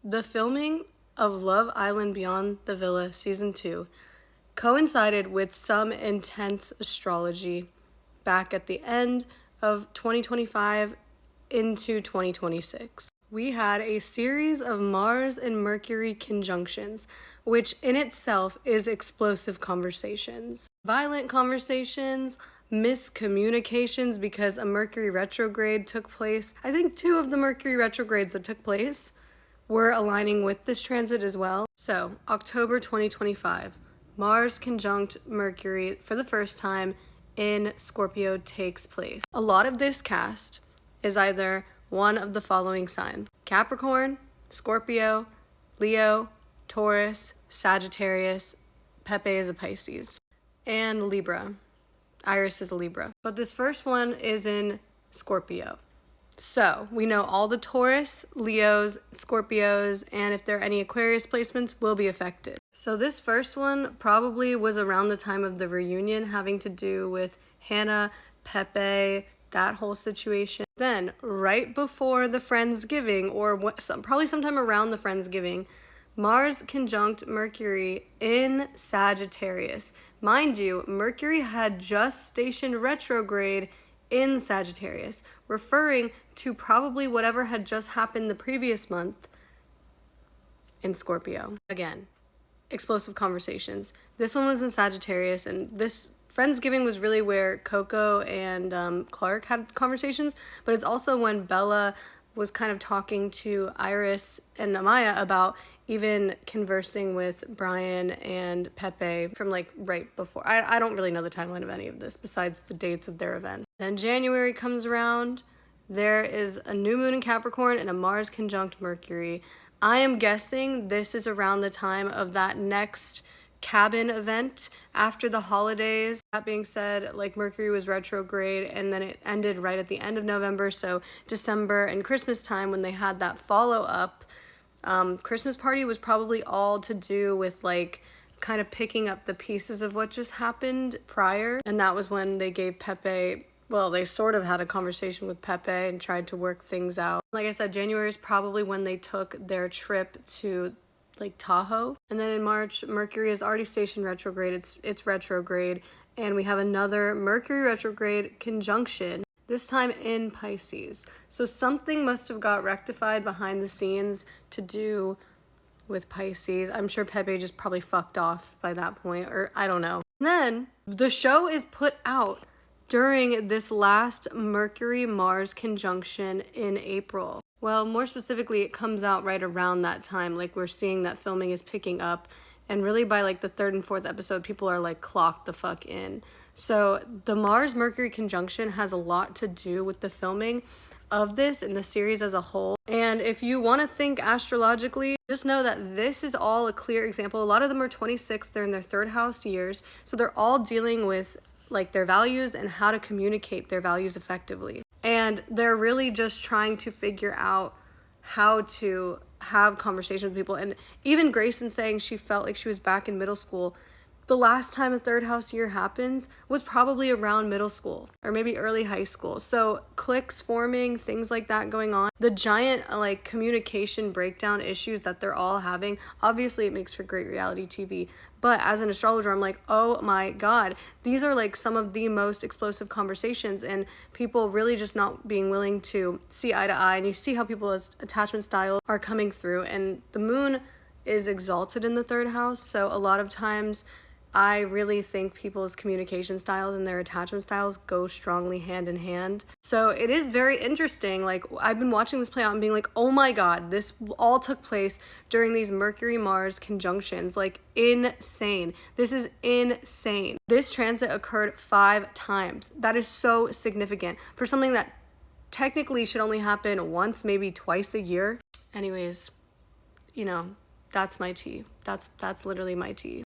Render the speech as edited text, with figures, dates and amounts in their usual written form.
The filming of Love Island Beyond the Villa Season 2 coincided with some intense astrology back at the end of 2025 into 2026. We had a series of Mars and Mercury conjunctions, which in itself is explosive conversations. Violent conversations, miscommunications because a Mercury retrograde took place. I think 2 of the Mercury retrogrades that took place were aligning with this transit as well. So, October 2025, Mars conjunct Mercury for the first time in Scorpio takes place. A lot of this cast is either one of the following signs: Capricorn, Scorpio, Leo, Taurus, Sagittarius, Pepe is a Pisces, and Libra. Iris is a Libra. But this first one is in Scorpio. So we know all the Taurus, Leos, Scorpios, and if there are any Aquarius placements, will be affected. So this first one probably was around the time of the reunion, having to do with Hannah, Pepe, that whole situation. Then, right before the Friendsgiving, or probably sometime around the Friendsgiving, Mars conjunct Mercury in Sagittarius. Mind you, Mercury had just stationed retrograde in Sagittarius, referring to probably whatever had just happened the previous month in Scorpio. Again, explosive conversations. This one was in Sagittarius, and this Friendsgiving was really where Coco and Clark had conversations, but it's also when Bella was kind of talking to Iris and Amaya about even conversing with Brian and Pepe from like right before. I don't really know the timeline of any of this besides the dates of their event. Then January comes around. There is a new moon in Capricorn and a Mars conjunct Mercury. I am guessing this is around the time of that next cabin event after the holidays. That being said, like, Mercury was retrograde and then it ended right at the end of November, so December and Christmas time when they had that follow-up Christmas party was probably all to do with like kind of picking up the pieces of what just happened prior, and that was when they gave Pepe, well, they sort of had a conversation with Pepe and tried to work things out. Like I said, January is probably when they took their trip to like Tahoe. And then in March, Mercury is already stationed retrograde. It's retrograde, and we have another Mercury retrograde conjunction, this time in Pisces. So something must have got rectified behind the scenes to do with Pisces. I'm sure Pepe just probably fucked off by that point, or I don't know. And then the show is put out during this last Mercury-Mars conjunction in April. Well, more specifically, it comes out right around that time. Like, we're seeing that filming is picking up, and really by like the 3rd and 4th episode, people are like clocked the fuck in. So the Mars-Mercury conjunction has a lot to do with the filming of this and the series as a whole. And if you want to think astrologically, just know that this is all a clear example. A lot of them are 26, they're in their 3rd house years, so they're all dealing with like their values and how to communicate their values effectively. And they're really just trying to figure out how to have conversations with people. And even Grayson saying she felt like she was back in middle school. The last time a 3rd house year happens was probably around middle school or maybe early high school. So cliques forming, things like that going on. The giant like communication breakdown issues that they're all having. Obviously it makes for great reality TV. But as an astrologer, I'm like, oh my God, these are like some of the most explosive conversations, and people really just not being willing to see eye to eye. And you see how people's attachment styles are coming through. And the moon is exalted in the 3rd house. So a lot of times I really think people's communication styles and their attachment styles go strongly hand in hand. So it is very interesting. Like, I've been watching this play out and being like, oh my God, this all took place during these Mercury-Mars conjunctions. Like, insane. This is insane. This transit occurred 5 times. That is so significant for something that technically should only happen once, maybe twice a year. Anyways, you know, that's my tea. That's literally my tea.